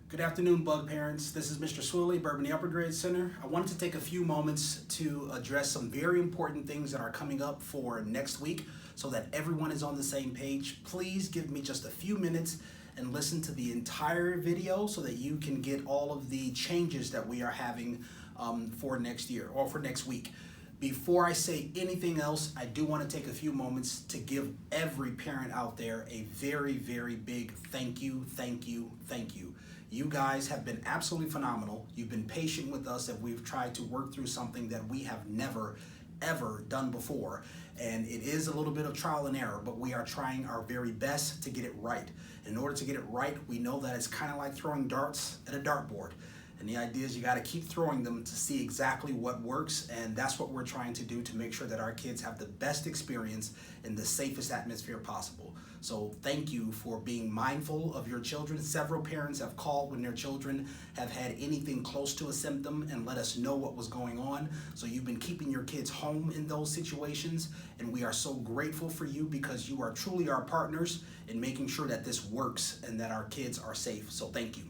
Good afternoon, Bug Parents. This is Mr. Swilly, Bourbon Upper Grade Center. I wanted to take a few moments to address some very important things that are coming up for next week so that everyone is on the same page. Please give me just a few minutes and listen to the entire video so that you can get all of the changes that we are having for next year or for next week. Before I say anything else, I do want to take a few moments to give every parent out there a very, very big thank you, thank you, thank you. You guys have been absolutely phenomenal. You've been patient with us as we've tried to work through something that we have never, ever done before. And it is a little bit of trial and error, but we are trying our very best to get it right. In order to get it right, we know that it's kind of like throwing darts at a dartboard. And the idea is you got to keep throwing them to see exactly what works, and that's what we're trying to do to make sure that our kids have the best experience in the safest atmosphere possible. So thank you for being mindful of your children. Several parents have called when their children have had anything close to a symptom and let us know what was going on. So you've been keeping your kids home in those situations, and we are so grateful for you because you are truly our partners in making sure that this works and that our kids are safe. So thank you.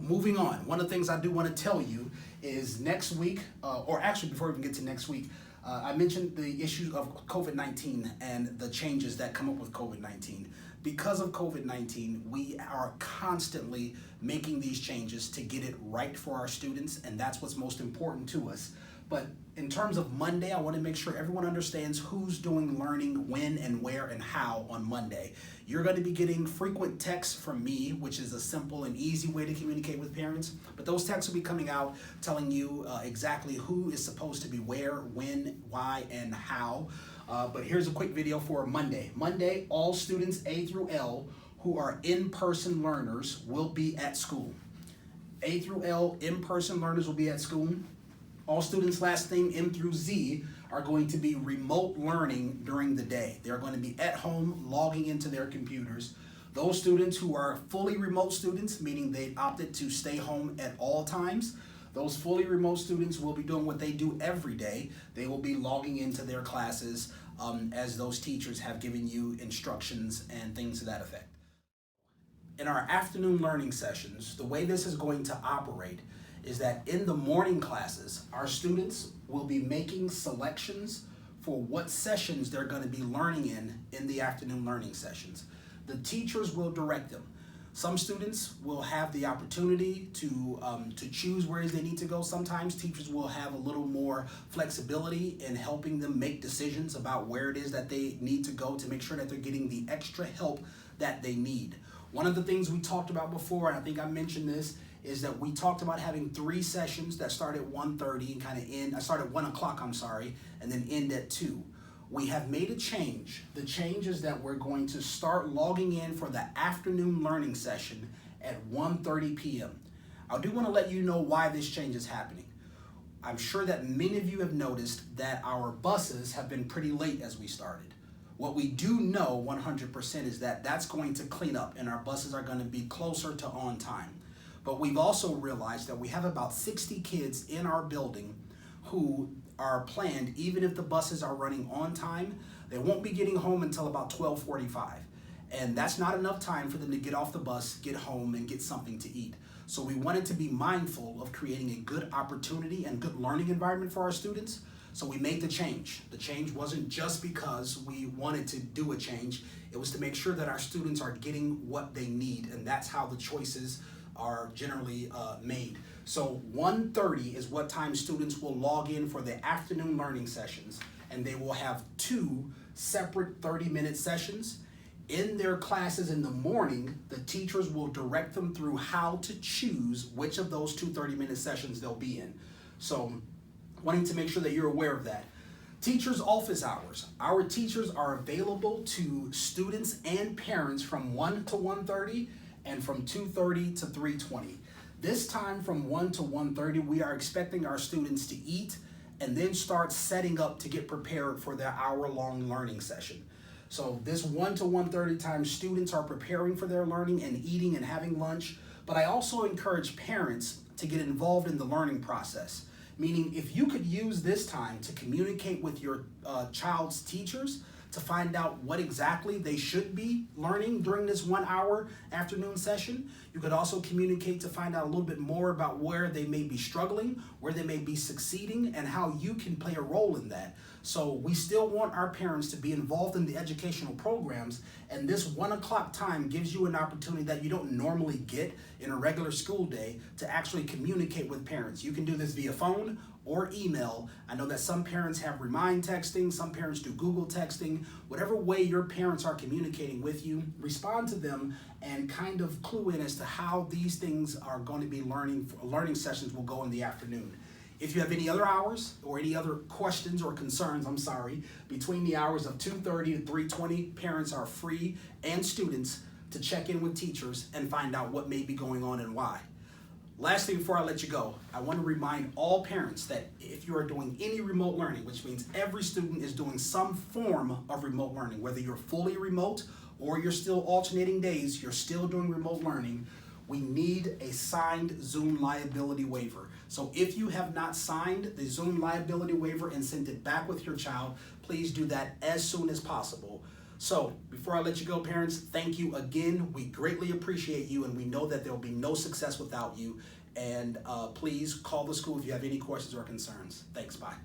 Moving on, one of the things I do want to tell you is next week, or actually before we even get to next week, I mentioned the issue of COVID-19 and the changes that come up with COVID-19. Because of COVID-19, we are constantly making these changes to get it right for our students, and that's what's most important to us. But in terms of Monday, I want to make sure everyone understands who's doing learning when and where and how on Monday. You're going to be getting frequent texts from me, which is a simple and easy way to communicate with parents. But those texts will be coming out telling you exactly who is supposed to be where, when, why, and how. But here's a quick video for Monday. Monday, all students A through L who are in-person learners will be at school. A through L in-person learners will be at school. All students last name M through Z are going to be remote learning during the day. They're going to be at home logging into their computers. Those students who are fully remote students, meaning they opted to stay home at all times, those fully remote students will be doing what they do every day. They will be logging into their classes as those teachers have given you instructions and things to that effect. In our afternoon learning sessions, the way this is going to operate is that in the morning classes, our students will be making selections for what sessions they're going to be learning in the afternoon learning sessions. The teachers will direct them. Some students will have the opportunity to choose where they need to go. Sometimes teachers will have a little more flexibility in helping them make decisions about where it is that they need to go to make sure that they're getting the extra help that they need. One of the things we talked about before, and I think I mentioned this, is that we talked about having 3 sessions that start at 1:30 and kind of end, start at 1 o'clock, and then end at 2. We have made a change. The change is that we're going to start logging in for the afternoon learning session at 1:30 p.m. I do want to let you know why this change is happening. I'm sure that many of you have noticed that our buses have been pretty late as we started. What we do know 100% is that that's going to clean up and our buses are going to be closer to on time. But we've also realized that we have about 60 kids in our building who are planned, even if the buses are running on time, they won't be getting home until about 12:45. And that's not enough time for them to get off the bus, get home, and get something to eat. So we wanted to be mindful of creating a good opportunity and good learning environment for our students. So we made the change. The change wasn't just because we wanted to do a change. It was to make sure that our students are getting what they need, and that's how the choices are generally made. So 1:30 is what time students will log in for the afternoon learning sessions, and they will have 2 separate 30-minute sessions. In their classes in the morning, the teachers will direct them through how to choose which of those 2 30-minute sessions they'll be in. So wanting to make sure that you're aware of that. Teachers' office hours. Our teachers are available to students and parents from 1 to 1:30 and from 2:30 to 3:20. This time from 1 to 1:30, we are expecting our students to eat and then start setting up to get prepared for their hour-long learning session. So this 1 to 1:30 time, students are preparing for their learning and eating and having lunch, but I also encourage parents to get involved in the learning process. Meaning if you could use this time to communicate with your child's teachers to find out what exactly they should be learning during this 1 hour afternoon session. You could also communicate to find out a little bit more about where they may be struggling, where they may be succeeding, and how you can play a role in that. So we still want our parents to be involved in the educational programs, and this 1 o'clock time gives you an opportunity that you don't normally get in a regular school day to actually communicate with parents. You can do this via phone or email. I know that some parents have remind texting, some parents do Google texting. Whatever way your parents are communicating with you, respond to them and kind of clue in as to how these things are going to be learning sessions will go in the afternoon. If you have any other hours or any other questions or concerns, between the hours of 2:30 to 3:20, parents are free and students to check in with teachers and find out what may be going on and why. Lastly, before I let you go, I want to remind all parents that if you are doing any remote learning, which means every student is doing some form of remote learning, whether you're fully remote or you're still alternating days, you're still doing remote learning, we need a signed Zoom liability waiver. So if you have not signed the Zoom liability waiver and sent it back with your child, please do that as soon as possible. So before I let you go, parents, thank you again. We greatly appreciate you, and we know that there will be no success without you. And please call the school if you have any questions or concerns. Thanks, bye.